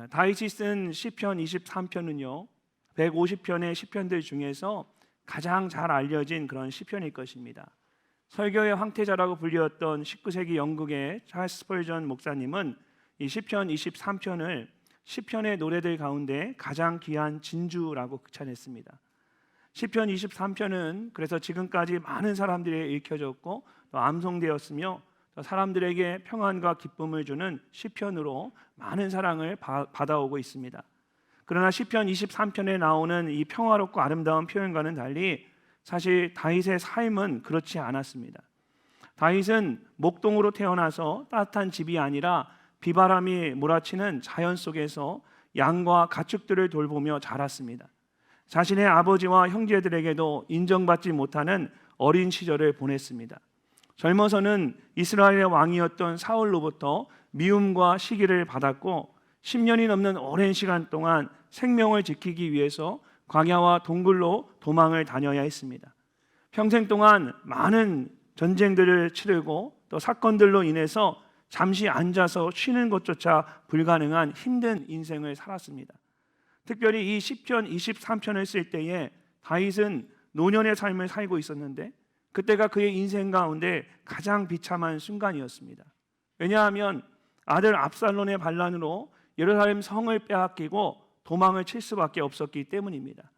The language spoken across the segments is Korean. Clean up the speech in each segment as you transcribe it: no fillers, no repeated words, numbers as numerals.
다윗이 쓴 시편 23편은요 150편의 시편들 중에서 가장 잘 알려진 그런 시편일 것입니다. 설교의 황태자라고 불리웠던 19세기 영국의 찰스 스펄전 목사님은 이 시편 23편을 시편의 노래들 가운데 가장 귀한 진주라고 극찬했습니다. 시편 23편은 그래서 지금까지 많은 사람들에게 읽혀졌고 또 암송되었으며 또 사람들에게 평안과 기쁨을 주는 시편으로 많은 사랑을 받아오고 있습니다. 그러나 시편 23편에 나오는 이 평화롭고 아름다운 표현과는 달리 사실 다윗의 삶은 그렇지 않았습니다. 다윗은 목동으로 태어나서 따뜻한 집이 아니라 비바람이 몰아치는 자연 속에서 양과 가축들을 돌보며 자랐습니다. 자신의 아버지와 형제들에게도 인정받지 못하는 어린 시절을 보냈습니다. 젊어서는 이스라엘의 왕이었던 사울로부터 미움과 시기를 받았고 10년이 넘는 오랜 시간 동안 생명을 지키기 위해서 광야와 동굴로 도망을 다녀야 했습니다. 평생 동안 많은 전쟁들을 치르고 또 사건들로 인해서 잠시 앉아서 쉬는 것조차 불가능한 힘든 인생을 살았습니다. 특별히 이 시편 23편을 쓸 때에 다윗은 노년의 삶을 살고 있었는데 그때가 그의 인생 가운데 가장 비참한 순간이었습니다. 왜냐하면 아들 압살롬의 반란으로 예루살렘 성을 빼앗기고 도망을 칠 수밖에 없었기 때문입니다.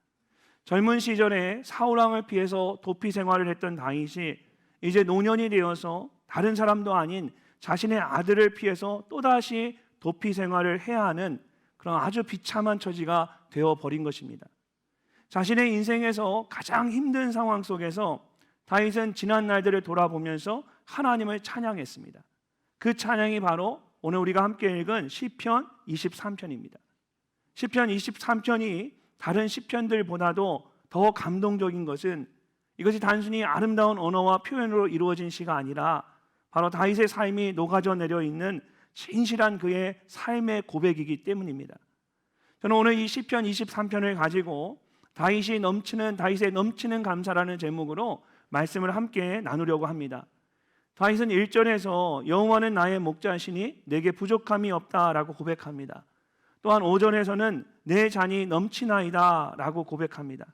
젊은 시절에 사울왕을 피해서 도피 생활을 했던 다윗이 이제 노년이 되어서 다른 사람도 아닌 자신의 아들을 피해서 또다시 도피 생활을 해야 하는 그런 아주 비참한 처지가 되어버린 것입니다. 자신의 인생에서 가장 힘든 상황 속에서 다윗은 지난 날들을 돌아보면서 하나님을 찬양했습니다. 그 찬양이 바로 오늘 우리가 함께 읽은 시편 23편입니다. 시편 23편이 다른 시편들보다도 더 감동적인 것은 이것이 단순히 아름다운 언어와 표현으로 이루어진 시가 아니라 바로 다윗의 삶이 녹아져 내려 있는 진실한 그의 삶의 고백이기 때문입니다. 저는 오늘 이 시편 23편을 가지고 다윗의 넘치는 감사라는 제목으로 말씀을 함께 나누려고 합니다. 다윗은 1절에서 여호와는 나의 목자시니 내게 부족함이 없다라고 고백합니다. 또한 5절에서는 내 잔이 넘치나이다 라고 고백합니다.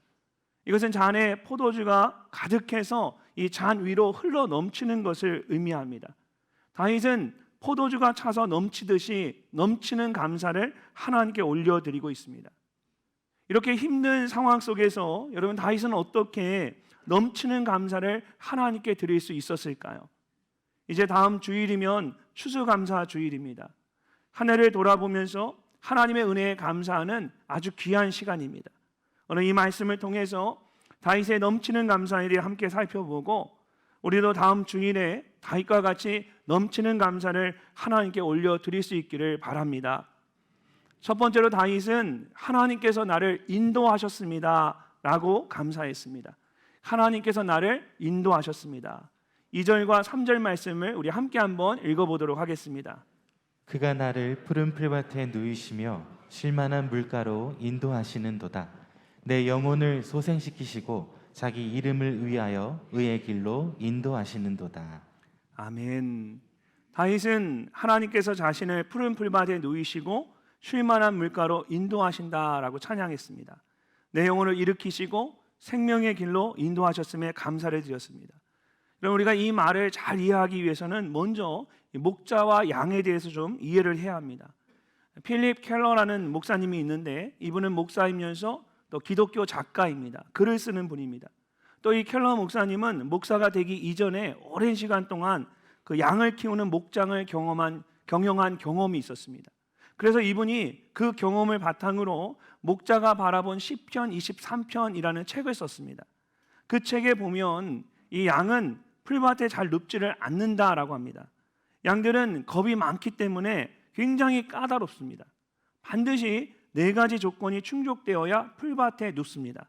이것은 잔에 포도주가 가득해서 이 잔 위로 흘러 넘치는 것을 의미합니다. 다윗은 포도주가 차서 넘치듯이 넘치는 감사를 하나님께 올려드리고 있습니다. 이렇게 힘든 상황 속에서 여러분 다윗은 어떻게 넘치는 감사를 하나님께 드릴 수 있었을까요? 이제 다음 주일이면 추수감사 주일입니다. 한 해를 돌아보면서 하나님의 은혜에 감사하는 아주 귀한 시간입니다. 오늘 이 말씀을 통해서 다윗의 넘치는 감사에 대해 함께 살펴보고 우리도 다음 주일에 다윗과 같이 넘치는 감사를 하나님께 올려드릴 수 있기를 바랍니다. 첫 번째로 다윗은 하나님께서 나를 인도하셨습니다 라고 감사했습니다. 하나님께서 나를 인도하셨습니다. 2절과 3절 말씀을 우리 함께 한번 읽어보도록 하겠습니다. 그가 나를 푸른 풀밭에 누이시며 쉴만한 물가로 인도하시는도다. 내 영혼을 소생시키시고 자기 이름을 위하여 의의 길로 인도하시는도다. 아멘. 다윗은 하나님께서 자신을 푸른 풀밭에 누이시고 쉴만한 물가로 인도하신다라고 찬양했습니다. 내 영혼을 일으키시고 생명의 길로 인도하셨음에 감사를 드렸습니다. 그럼 우리가 이 말을 잘 이해하기 위해서는 먼저 목자와 양에 대해서 좀 이해를 해야 합니다. 필립 켈러라는 목사님이 있는데 이분은 목사이면서 또 기독교 작가입니다. 글을 쓰는 분입니다. 또 이 켈러 목사님은 목사가 되기 이전에 오랜 시간 동안 그 양을 키우는 목장을 경영한 경험이 있었습니다. 그래서 이분이 그 경험을 바탕으로 목자가 바라본 시편 23편이라는 책을 썼습니다. 그 책에 보면 이 양은 풀밭에 잘 눕지를 않는다라고 합니다. 양들은 겁이 많기 때문에 굉장히 까다롭습니다. 반드시 4가지 조건이 충족되어야 풀밭에 눕습니다.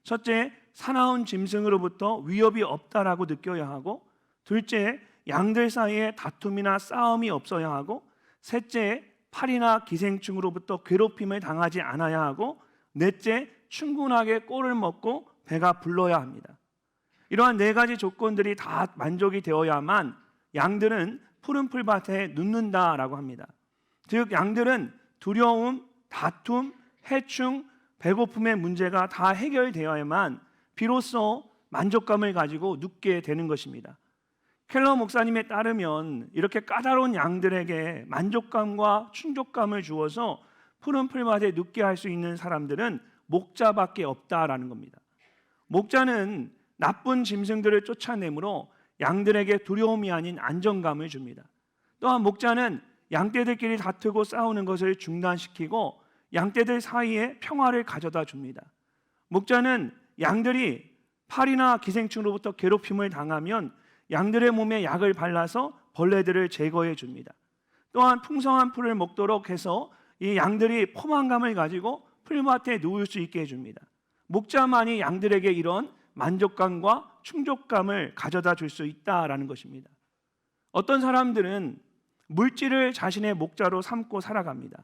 첫째, 사나운 짐승으로부터 위협이 없다라고 느껴야 하고, 둘째, 양들 사이에 다툼이나 싸움이 없어야 하고, 셋째, 파리나 기생충으로부터 괴롭힘을 당하지 않아야 하고, 넷째, 충분하게 꼴을 먹고 배가 불러야 합니다. 이러한 4가지 조건들이 다 만족이 되어야만 양들은 푸른 풀밭에 눕는다라고 합니다. 즉 양들은 두려움, 다툼, 해충, 배고픔의 문제가 다 해결되어야만 비로소 만족감을 가지고 눕게 되는 것입니다. 켈러 목사님에 따르면 이렇게 까다로운 양들에게 만족감과 충족감을 주어서 푸른 풀밭에 눕게 할 수 있는 사람들은 목자밖에 없다라는 겁니다. 목자는 나쁜 짐승들을 쫓아내므로 양들에게 두려움이 아닌 안정감을 줍니다. 또한 목자는 양떼들끼리 다투고 싸우는 것을 중단시키고 양떼들 사이에 평화를 가져다 줍니다. 목자는 양들이 파리나 기생충으로부터 괴롭힘을 당하면 양들의 몸에 약을 발라서 벌레들을 제거해 줍니다. 또한 풍성한 풀을 먹도록 해서 이 양들이 포만감을 가지고 풀밭에 누울 수 있게 해줍니다. 목자만이 양들에게 이런 만족감과 충족감을 가져다 줄 수 있다라는 것입니다. 어떤 사람들은 물질을 자신의 목자로 삼고 살아갑니다.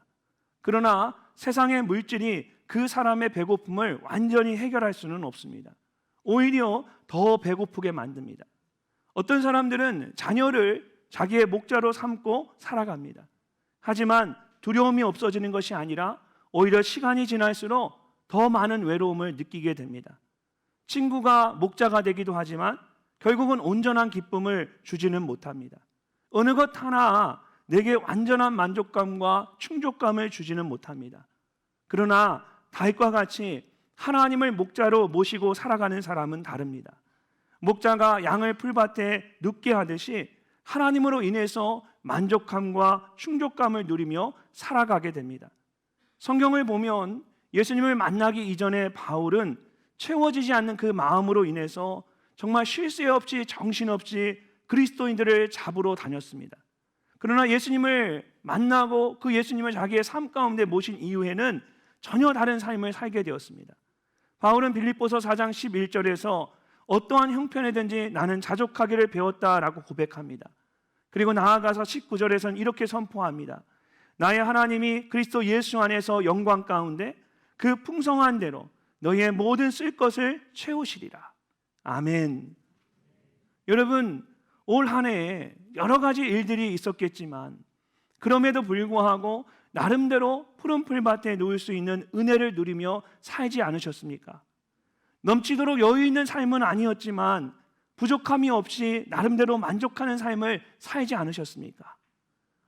그러나 세상의 물질이 그 사람의 배고픔을 완전히 해결할 수는 없습니다. 오히려 더 배고프게 만듭니다. 어떤 사람들은 자녀를 자기의 목자로 삼고 살아갑니다. 하지만 두려움이 없어지는 것이 아니라 오히려 시간이 지날수록 더 많은 외로움을 느끼게 됩니다. 친구가 목자가 되기도 하지만 결국은 온전한 기쁨을 주지는 못합니다. 어느 것 하나 내게 완전한 만족감과 충족감을 주지는 못합니다. 그러나 다윗과 같이 하나님을 목자로 모시고 살아가는 사람은 다릅니다. 목자가 양을 풀밭에 눕게 하듯이 하나님으로 인해서 만족감과 충족감을 누리며 살아가게 됩니다. 성경을 보면 예수님을 만나기 이전에 바울은 채워지지 않는 그 마음으로 인해서 정말 쉴 새 없이 정신없이 그리스도인들을 잡으러 다녔습니다. 그러나 예수님을 만나고 그 예수님을 자기의 삶 가운데 모신 이후에는 전혀 다른 삶을 살게 되었습니다. 바울은 빌립보서 4장 11절에서 어떠한 형편이든지 나는 자족하기를 배웠다라고 고백합니다. 그리고 나아가서 19절에서는 이렇게 선포합니다. 나의 하나님이 그리스도 예수 안에서 영광 가운데 그 풍성한 대로 너희의 모든 쓸 것을 채우시리라. 아멘. 여러분, 올 한 해에 여러 가지 일들이 있었겠지만 그럼에도 불구하고 나름대로 푸른 풀밭에 놓을 수 있는 은혜를 누리며 살지 않으셨습니까? 넘치도록 여유 있는 삶은 아니었지만 부족함이 없이 나름대로 만족하는 삶을 살지 않으셨습니까?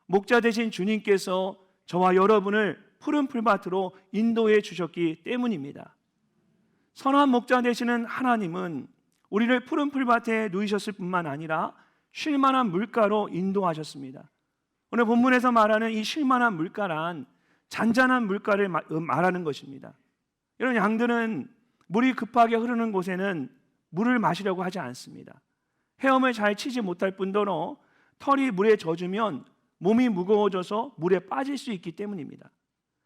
목자 되신 주님께서 저와 여러분을 푸른 풀밭으로 인도해 주셨기 때문입니다. 선한 목자 되시는 하나님은 우리를 푸른 풀밭에 누이셨을 뿐만 아니라 쉴만한 물가로 인도하셨습니다. 오늘 본문에서 말하는 이 쉴만한 물가란 잔잔한 물가를 말하는 것입니다. 여러분, 양들은 물이 급하게 흐르는 곳에는 물을 마시려고 하지 않습니다. 헤엄을 잘 치지 못할 뿐더러 털이 물에 젖으면 몸이 무거워져서 물에 빠질 수 있기 때문입니다.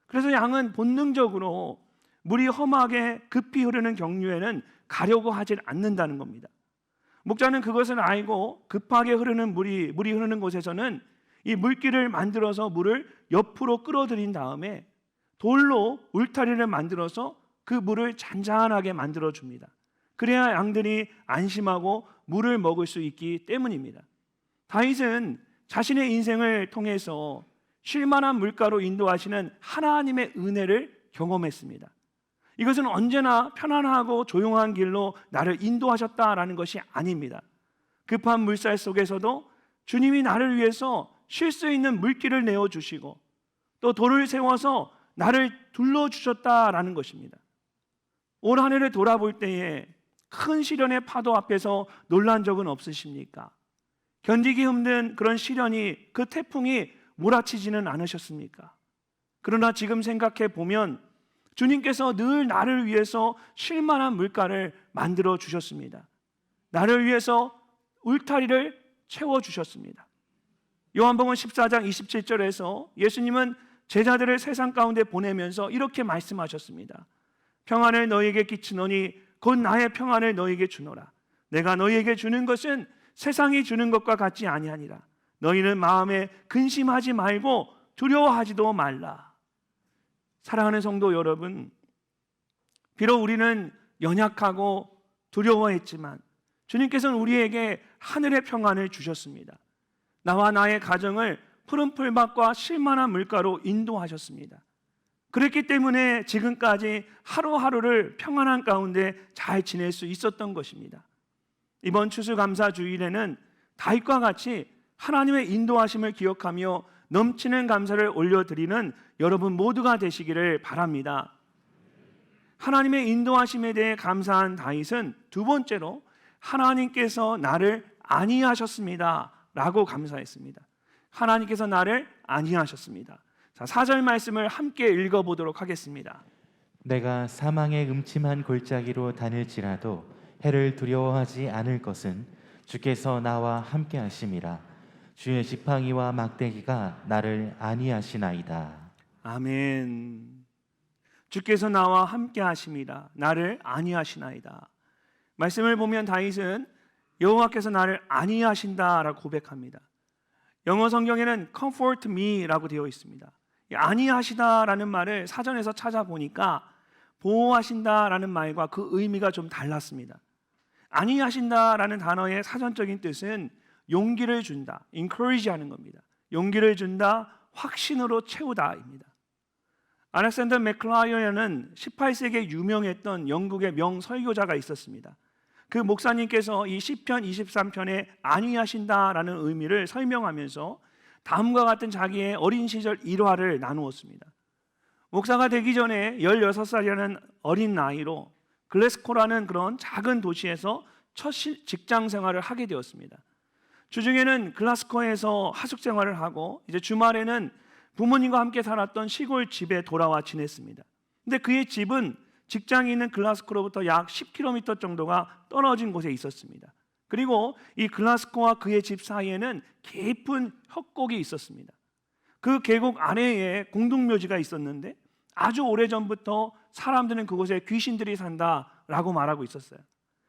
그래서 양은 본능적으로 물이 험하게 급히 흐르는 경류에는 가려고 하지 않는다는 겁니다. 목자는 그것을 알고 급하게 흐르는 물이 흐르는 곳에서는 이 물길을 만들어서 물을 옆으로 끌어들인 다음에 돌로 울타리를 만들어서 그 물을 잔잔하게 만들어 줍니다. 그래야 양들이 안심하고 물을 먹을 수 있기 때문입니다. 다윗은 자신의 인생을 통해서 쉴만한 물가로 인도하시는 하나님의 은혜를 경험했습니다. 이것은 언제나 편안하고 조용한 길로 나를 인도하셨다라는 것이 아닙니다. 급한 물살 속에서도 주님이 나를 위해서 쉴 수 있는 물길을 내어주시고 또 돌을 세워서 나를 둘러주셨다라는 것입니다. 올 한 해를 돌아볼 때에 큰 시련의 파도 앞에서 놀란 적은 없으십니까? 견디기 힘든 그런 시련이, 그 태풍이 몰아치지는 않으셨습니까? 그러나 지금 생각해 보면 주님께서 늘 나를 위해서 쉴만한 물가를 만들어 주셨습니다. 나를 위해서 울타리를 채워주셨습니다. 요한복음 14장 27절에서 예수님은 제자들을 세상 가운데 보내면서 이렇게 말씀하셨습니다. 평안을 너희에게 끼치노니 곧 나의 평안을 너희에게 주노라. 내가 너희에게 주는 것은 세상이 주는 것과 같지 아니하니라. 너희는 마음에 근심하지 말고 두려워하지도 말라. 사랑하는 성도 여러분, 비록 우리는 연약하고 두려워했지만 주님께서는 우리에게 하늘의 평안을 주셨습니다. 나와 나의 가정을 푸른 풀밭과 쉴만한 물가로 인도하셨습니다. 그랬기 때문에 지금까지 하루하루를 평안한 가운데 잘 지낼 수 있었던 것입니다. 이번 추수감사주일에는 다윗과 같이 하나님의 인도하심을 기억하며 넘치는 감사를 올려드리는 여러분 모두가 되시기를 바랍니다. 하나님의 인도하심에 대해 감사한 다윗은 두 번째로 하나님께서 나를 안위하셨습니다 라고 감사했습니다. 하나님께서 나를 안위하셨습니다. 자, 4절 말씀을 함께 읽어보도록 하겠습니다. 내가 사망의 음침한 골짜기로 다닐지라도 해를 두려워하지 않을 것은 주께서 나와 함께 하심이라. 주의 지팡이와 막대기가 나를 안위하시나이다. 아멘. 주께서 나와 함께 하심이라. 나를 안위하시나이다. 말씀을 보면 다윗은 여호와께서 나를 안위하신다라고 고백합니다. 영어 성경에는 comfort me라고 되어 있습니다. 안위하시다라는 말을 사전에서 찾아보니까 보호하신다라는 말과 그 의미가 좀 달랐습니다. 안위하신다라는 단어의 사전적인 뜻은 용기를 준다, encourage 하는 겁니다. 용기를 준다, 확신으로 채우다입니다. 알렉산더 맥클라이어는 18세기에 유명했던 영국의 명설교자가 있었습니다. 그 목사님께서 이 시편 23편에 안위하신다라는 의미를 설명하면서 다음과 같은 자기의 어린 시절 일화를 나누었습니다. 목사가 되기 전에 16살이라는 어린 나이로 글래스코라는 그런 작은 도시에서 첫 직장 생활을 하게 되었습니다. 주중에는 글라스코에서 하숙 생활을 하고 이제 주말에는 부모님과 함께 살았던 시골 집에 돌아와 지냈습니다. 근데 그의 집은 직장이 있는 글라스코로부터 약 10km 정도가 떨어진 곳에 있었습니다. 그리고 이 글라스코와 그의 집 사이에는 깊은 협곡이 있었습니다. 그 계곡 아래에 공동묘지가 있었는데 아주 오래전부터 사람들은 그곳에 귀신들이 산다라고 말하고 있었어요.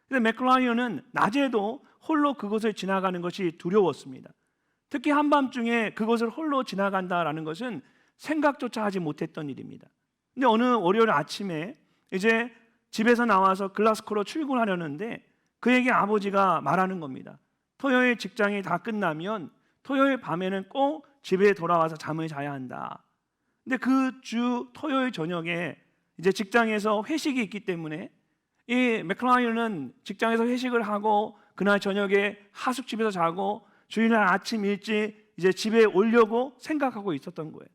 그런데 맥클라이어는 낮에도 홀로 그곳을 지나가는 것이 두려웠습니다. 특히 한밤중에 그곳을 홀로 지나간다라는 것은 생각조차 하지 못했던 일입니다. 근데 어느 월요일 아침에 이제 집에서 나와서 글라스코로 출근하려는데 그에게 아버지가 말하는 겁니다. 토요일 직장이 다 끝나면 토요일 밤에는 꼭 집에 돌아와서 잠을 자야 한다. 근데 그 주 토요일 저녁에 이제 직장에서 회식이 있기 때문에 이 맥클라이어는 직장에서 회식을 하고 그날 저녁에 하숙집에서 자고 주일날 아침 일찍 이제 집에 오려고 생각하고 있었던 거예요.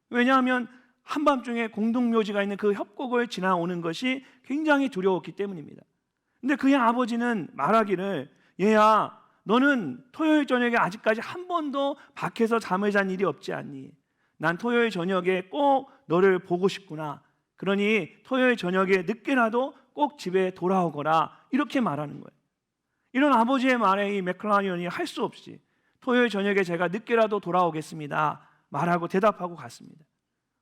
왜냐하면 한밤중에 공동묘지가 있는 그 협곡을 지나오는 것이 굉장히 두려웠기 때문입니다. 근데 그의 아버지는 말하기를 얘야 너는 토요일 저녁에 아직까지 한 번도 밖에서 잠을 잔 일이 없지 않니? 난 토요일 저녁에 꼭 너를 보고 싶구나. 그러니 토요일 저녁에 늦게라도 꼭 집에 돌아오거라 이렇게 말하는 거예요. 이런 아버지의 말에 이 맥클라이언이 할 수 없이 토요일 저녁에 제가 늦게라도 돌아오겠습니다 말하고 대답하고 갔습니다.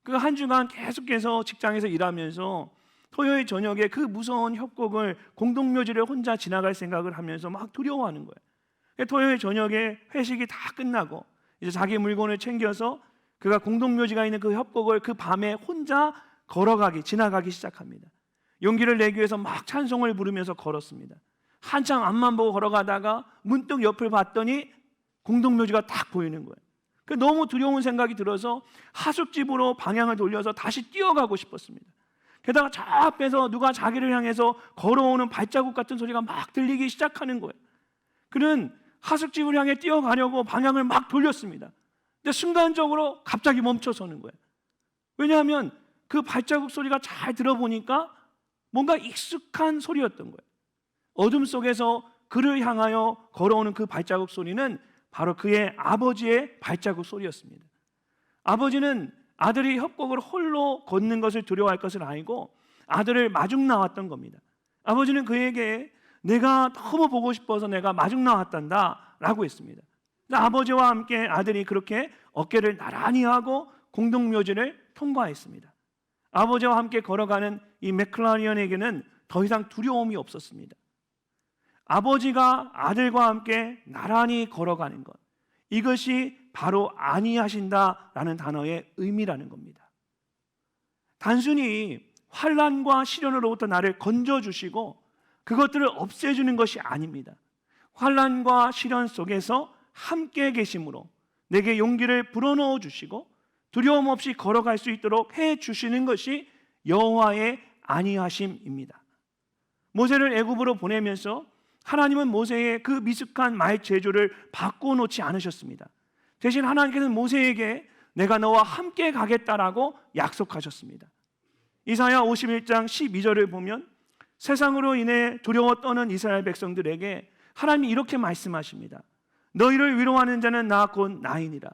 그 한 주간 계속해서 직장에서 일하면서 토요일 저녁에 그 무서운 협곡을 공동묘지를 혼자 지나갈 생각을 하면서 막 두려워하는 거예요. 토요일 저녁에 회식이 다 끝나고 이제 자기 물건을 챙겨서 그가 공동묘지가 있는 그 협곡을 그 밤에 혼자 지나가기 시작합니다. 용기를 내기 위해서 막 찬송을 부르면서 걸었습니다. 한참 앞만 보고 걸어가다가 문득 옆을 봤더니 공동묘지가 딱 보이는 거예요. 너무 두려운 생각이 들어서 하숙집으로 방향을 돌려서 다시 뛰어가고 싶었습니다. 게다가 저 앞에서 누가 자기를 향해서 걸어오는 발자국 같은 소리가 막 들리기 시작하는 거예요. 그는 하숙집을 향해 뛰어가려고 방향을 막 돌렸습니다. 근데 순간적으로 갑자기 멈춰서는 거예요. 왜냐하면 그 발자국 소리가 잘 들어보니까 뭔가 익숙한 소리였던 거예요. 어둠 속에서 그를 향하여 걸어오는 그 발자국 소리는 바로 그의 아버지의 발자국 소리였습니다. 아버지는 아들이 협곡을 홀로 걷는 것을 두려워할 것을 알고 아들을 마중 나왔던 겁니다. 아버지는 그에게 내가 너무 보고 싶어서 내가 마중 나왔단다 라고 했습니다. 아버지와 함께 아들이 그렇게 어깨를 나란히 하고 공동묘지를 통과했습니다. 아버지와 함께 걸어가는 이 맥클라리언에게는 더 이상 두려움이 없었습니다. 아버지가 아들과 함께 나란히 걸어가는 것, 이것이 바로 안위하신다라는 단어의 의미라는 겁니다. 단순히 환난과 시련으로부터 나를 건져주시고 그것들을 없애주는 것이 아닙니다. 환난과 시련 속에서 함께 계심으로 내게 용기를 불어넣어 주시고 두려움 없이 걸어갈 수 있도록 해 주시는 것이 여호와의 안위하심입니다. 모세를 애굽으로 보내면서 하나님은 모세의 그 미숙한 말 재주를 바꿔놓지 않으셨습니다. 대신 하나님께서는 모세에게 내가 너와 함께 가겠다라고 약속하셨습니다. 이사야 51장 12절을 보면 세상으로 인해 두려워 떠는 이스라엘 백성들에게 하나님이 이렇게 말씀하십니다. 너희를 위로하는 자는 나 곧 나이니라.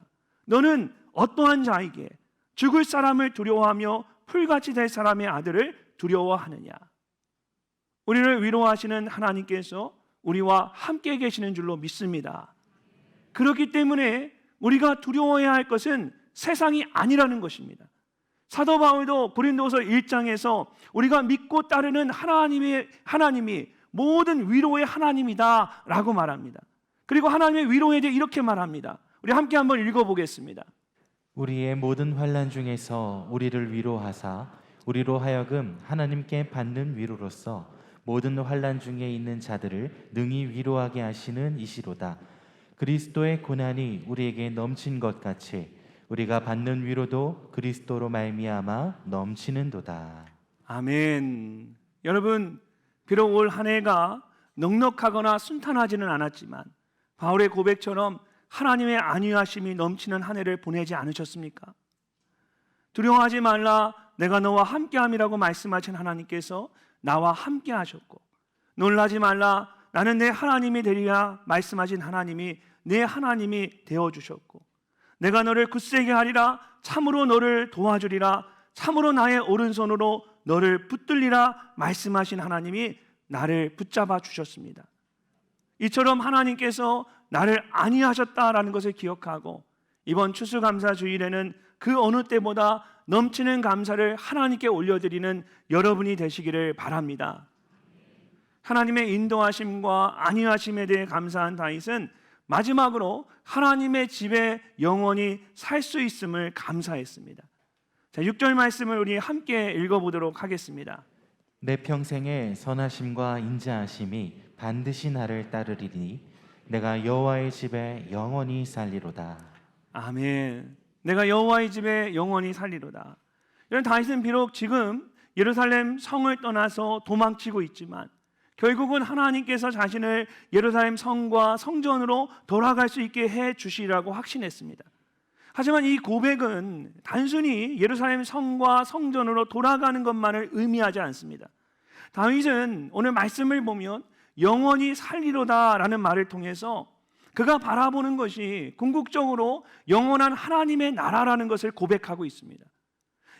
너는 어떠한 자이기에 죽을 사람을 두려워하며 풀같이 될 사람의 아들을 두려워하느냐. 우리를 위로하시는 하나님께서 우리와 함께 계시는 줄로 믿습니다. 그렇기 때문에 우리가 두려워해야 할 것은 세상이 아니라는 것입니다. 사도 바울도 고린도서 1장에서 우리가 믿고 따르는 하나님이 모든 위로의 하나님이다라고 말합니다. 그리고 하나님의 위로에 대해 이렇게 말합니다. 우리 함께 한번 읽어보겠습니다. 우리의 모든 환난 중에서 우리를 위로하사 우리로 하여금 하나님께 받는 위로로서 모든 환난 중에 있는 자들을 능히 위로하게 하시는 이시로다. 그리스도의 고난이 우리에게 넘친 것 같이 우리가 받는 위로도 그리스도로 말미암아 넘치는도다. 아멘. 여러분, 비록 올 한 해가 넉넉하거나 순탄하지는 않았지만 바울의 고백처럼 하나님의 안위하심이 넘치는 한 해를 보내지 않으셨습니까? 두려워하지 말라, 내가 너와 함께함이라고 말씀하신 하나님께서 나와 함께 하셨고, 놀라지 말라, 나는 내 하나님이 되리라 말씀하신 하나님이 내 하나님이 되어주셨고, 내가 너를 굳세게 하리라, 참으로 너를 도와주리라, 참으로 나의 오른손으로 너를 붙들리라 말씀하신 하나님이 나를 붙잡아 주셨습니다. 이처럼 하나님께서 나를 안위하셨다라는 것을 기억하고 이번 추수감사주일에는 그 어느 때보다 넘치는 감사를 하나님께 올려드리는 여러분이 되시기를 바랍니다. 하나님의 인도하심과 안위하심에 대해 감사한 다윗은 마지막으로 하나님의 집에 영원히 살 수 있음을 감사했습니다. 자, 6절 말씀을 우리 함께 읽어보도록 하겠습니다. 내 평생의 선하심과 인자하심이 반드시 나를 따르리니 내가 여호와의 집에 영원히 살리로다. 아멘. 내가 여호와의 집에 영원히 살리로다. 이런 다윗은 비록 지금 예루살렘 성을 떠나서 도망치고 있지만 결국은 하나님께서 자신을 예루살렘 성과 성전으로 돌아갈 수 있게 해 주시라고 확신했습니다. 하지만 이 고백은 단순히 예루살렘 성과 성전으로 돌아가는 것만을 의미하지 않습니다. 다윗은 오늘 말씀을 보면 영원히 살리로다라는 말을 통해서 그가 바라보는 것이 궁극적으로 영원한 하나님의 나라라는 것을 고백하고 있습니다.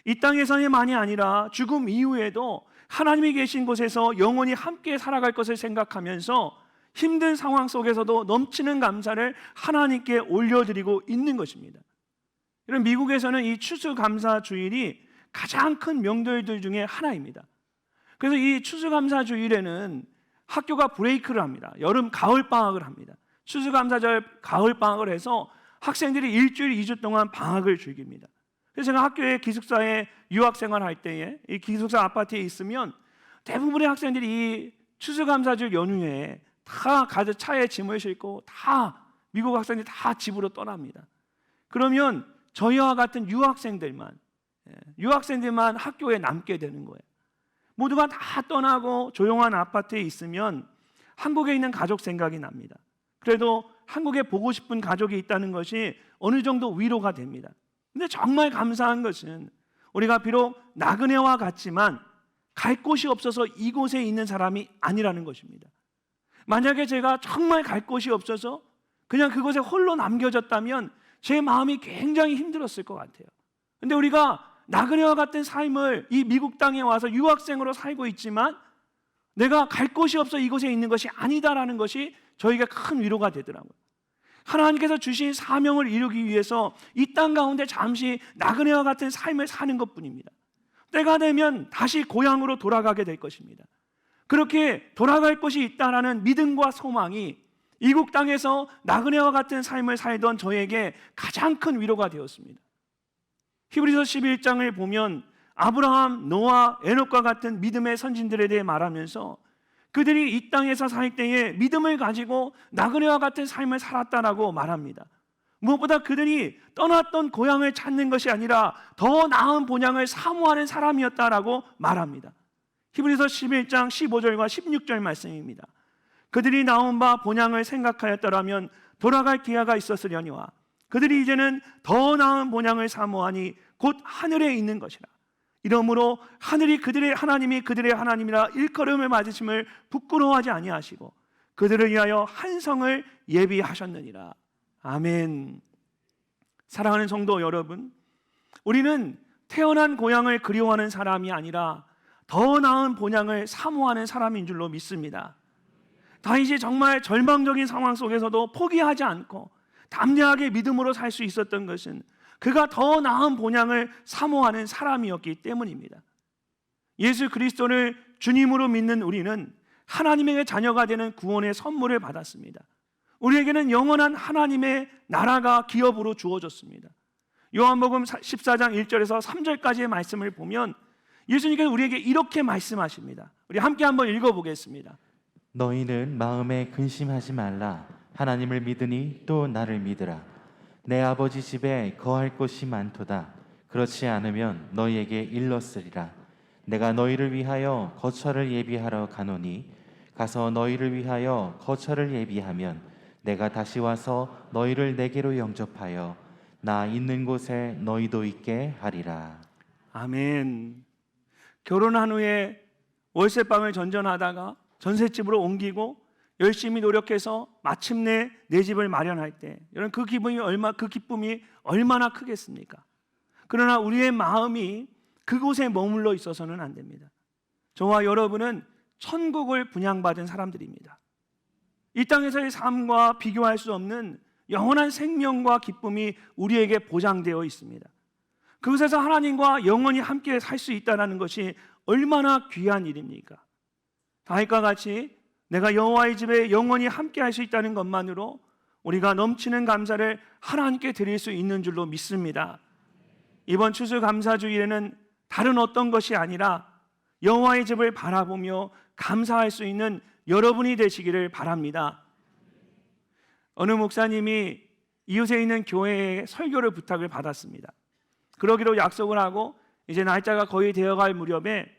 이 땅에서만이 아니라 죽음 이후에도 하나님이 계신 곳에서 영원히 함께 살아갈 것을 생각하면서 힘든 상황 속에서도 넘치는 감사를 하나님께 올려드리고 있는 것입니다. 이런 미국에서는 이 추수감사주일이 가장 큰 명절들 중에 하나입니다. 그래서 이 추수감사주일에는 학교가 브레이크를 합니다. 여름 가을 방학을 합니다. 추수감사절 가을 방학을 해서 학생들이 일주일 2주 동안 방학을 즐깁니다. 그래서 제가 학교에 기숙사에 유학생활 할 때에 이 기숙사 아파트에 있으면 대부분의 학생들이 이 추수감사절 연휴에 다 가득 차에 짐을 싣고 다 미국 학생들이 다 집으로 떠납니다. 그러면 저희와 같은 유학생들만 학교에 남게 되는 거예요. 모두가 다 떠나고 조용한 아파트에 있으면 한국에 있는 가족 생각이 납니다. 그래도 한국에 보고 싶은 가족이 있다는 것이 어느 정도 위로가 됩니다. 근데 정말 감사한 것은 우리가 비록 나그네와 같지만 갈 곳이 없어서 이곳에 있는 사람이 아니라는 것입니다. 만약에 제가 정말 갈 곳이 없어서 그냥 그곳에 홀로 남겨졌다면 제 마음이 굉장히 힘들었을 것 같아요. 근데 우리가 나그네와 같은 삶을 이 미국 땅에 와서 유학생으로 살고 있지만 내가 갈 곳이 없어 이곳에 있는 것이 아니다라는 것이 저희가 큰 위로가 되더라고요. 하나님께서 주신 사명을 이루기 위해서 이 땅 가운데 잠시 나그네와 같은 삶을 사는 것뿐입니다. 때가 되면 다시 고향으로 돌아가게 될 것입니다. 그렇게 돌아갈 곳이 있다라는 믿음과 소망이 이국 땅에서 나그네와 같은 삶을 살던 저에게 가장 큰 위로가 되었습니다. 히브리서 11장을 보면 아브라함, 노아, 에녹과 같은 믿음의 선진들에 대해 말하면서 그들이 이 땅에서 살 때에 믿음을 가지고 나그네와 같은 삶을 살았다라고 말합니다. 무엇보다 그들이 떠났던 고향을 찾는 것이 아니라 더 나은 본향을 사모하는 사람이었다라고 말합니다. 히브리서 11장 15절과 16절 말씀입니다. 그들이 나온 바 본향을 생각하였더라면 돌아갈 기회가 있었으려니와 그들이 이제는 더 나은 본향을 사모하니 곧 하늘에 있는 것이라. 이러므로 하늘이 그들의 하나님이 그들의 하나님이라 일컬음을 맞으심을 부끄러워하지 아니하시고 그들을 위하여 한 성을 예비하셨느니라. 아멘. 사랑하는 성도 여러분, 우리는 태어난 고향을 그리워하는 사람이 아니라 더 나은 본향을 사모하는 사람인 줄로 믿습니다. 다윗이 정말 절망적인 상황 속에서도 포기하지 않고 담대하게 믿음으로 살 수 있었던 것은 그가 더 나은 본향을 사모하는 사람이었기 때문입니다. 예수 그리스도를 주님으로 믿는 우리는 하나님의 자녀가 되는 구원의 선물을 받았습니다. 우리에게는 영원한 하나님의 나라가 기업으로 주어졌습니다. 요한복음 14장 1절에서 3절까지의 말씀을 보면 예수님께서 우리에게 이렇게 말씀하십니다. 우리 함께 한번 읽어보겠습니다. 너희는 마음에 근심하지 말라. 하나님을 믿으니 또 나를 믿으라. 내 아버지 집에 거할 곳이 많도다. 그렇지 않으면 너희에게 일렀으리라. 내가 너희를 위하여 거처를 예비하러 가노니 가서 너희를 위하여 거처를 예비하면 내가 다시 와서 너희를 내게로 영접하여 나 있는 곳에 너희도 있게 하리라. 아멘. 결혼한 후에 월세방을 전전하다가 전셋집으로 옮기고 열심히 노력해서 마침내 내 집을 마련할 때 여러분 그 기쁨이 얼마나 크겠습니까? 그러나 우리의 마음이 그곳에 머물러 있어서는 안 됩니다. 저와 여러분은 천국을 분양받은 사람들입니다. 이 땅에서의 삶과 비교할 수 없는 영원한 생명과 기쁨이 우리에게 보장되어 있습니다. 그곳에서 하나님과 영원히 함께 살 수 있다는 것이 얼마나 귀한 일입니까? 다윗과 같이 내가 여호와의 집에 영원히 함께 할 수 있다는 것만으로 우리가 넘치는 감사를 하나님께 드릴 수 있는 줄로 믿습니다. 이번 추수감사주일에는 다른 어떤 것이 아니라 여호와의 집을 바라보며 감사할 수 있는 여러분이 되시기를 바랍니다. 어느 목사님이 이웃에 있는 교회에 설교를 부탁을 받았습니다. 그러기로 약속을 하고 이제 날짜가 거의 되어갈 무렵에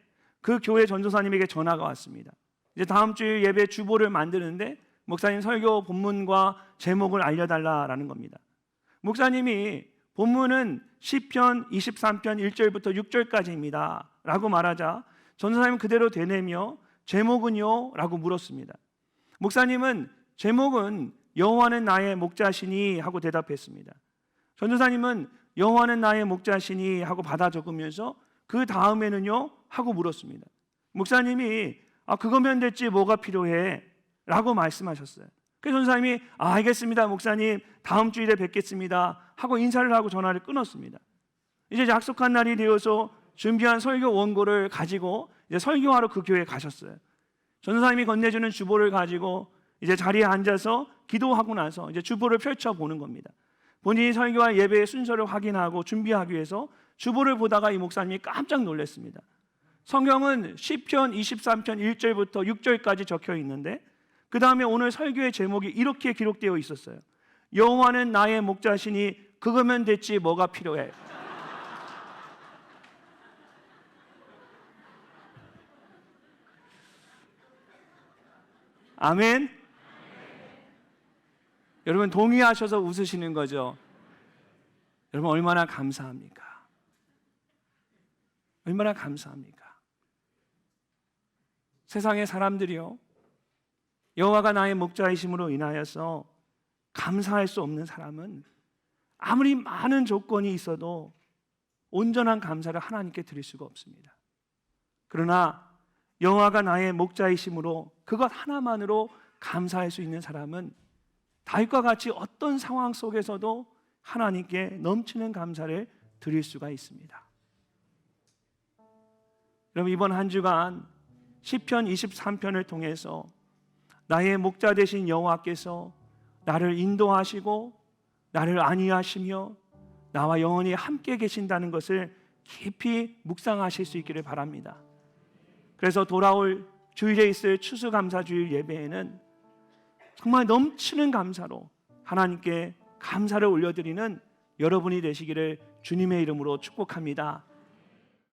그 교회 전도사님에게 전화가 왔습니다. 이제 다음 주일 예배 주보를 만드는데 목사님 설교 본문과 제목을 알려달라라는 겁니다. 목사님이 본문은 시편 23편 1절부터 6절까지입니다 라고 말하자 전도사님은 그대로 되뇌며 제목은요? 라고 물었습니다. 목사님은 제목은 여호와는 나의 목자시니 하고 대답했습니다. 전도사님은 여호와는 나의 목자시니 하고 받아 적으면서 그 다음에는요? 하고 물었습니다. 목사님이 그거면 됐지 뭐가 필요해? 라고 말씀하셨어요. 그래서 전도사님이 알겠습니다 목사님 다음 주일에 뵙겠습니다 하고 인사를 하고 전화를 끊었습니다. 이제 약속한 날이 되어서 준비한 설교 원고를 가지고 이제 설교하러 그 교회에 가셨어요. 전도사님이 건네주는 주보를 가지고 이제 자리에 앉아서 기도하고 나서 이제 주보를 펼쳐 보는 겁니다. 본인이 설교할 예배의 순서를 확인하고 준비하기 위해서 주보를 보다가 이 목사님이 깜짝 놀랐습니다. 성경은 시편 23편 1절부터 6절까지 적혀 있는데 그 다음에 오늘 설교의 제목이 이렇게 기록되어 있었어요. 여호와는 나의 목자시니 그거면 됐지 뭐가 필요해? 아멘. 여러분 동의하셔서 웃으시는 거죠? 여러분 얼마나 감사합니까? 얼마나 감사합니까? 세상의 사람들이요 여호와가 나의 목자이심으로 인하여서 감사할 수 없는 사람은 아무리 많은 조건이 있어도 온전한 감사를 하나님께 드릴 수가 없습니다. 그러나 여호와가 나의 목자이심으로 그것 하나만으로 감사할 수 있는 사람은 다윗과 같이 어떤 상황 속에서도 하나님께 넘치는 감사를 드릴 수가 있습니다. 여러분 이번 한 주간 시편 23편을 통해서 나의 목자 되신 여호와께서 나를 인도하시고 나를 안위하시며 나와 영원히 함께 계신다는 것을 깊이 묵상하실 수 있기를 바랍니다. 그래서 돌아올 주일에 있을 추수감사주일 예배에는 정말 넘치는 감사로 하나님께 감사를 올려드리는 여러분이 되시기를 주님의 이름으로 축복합니다.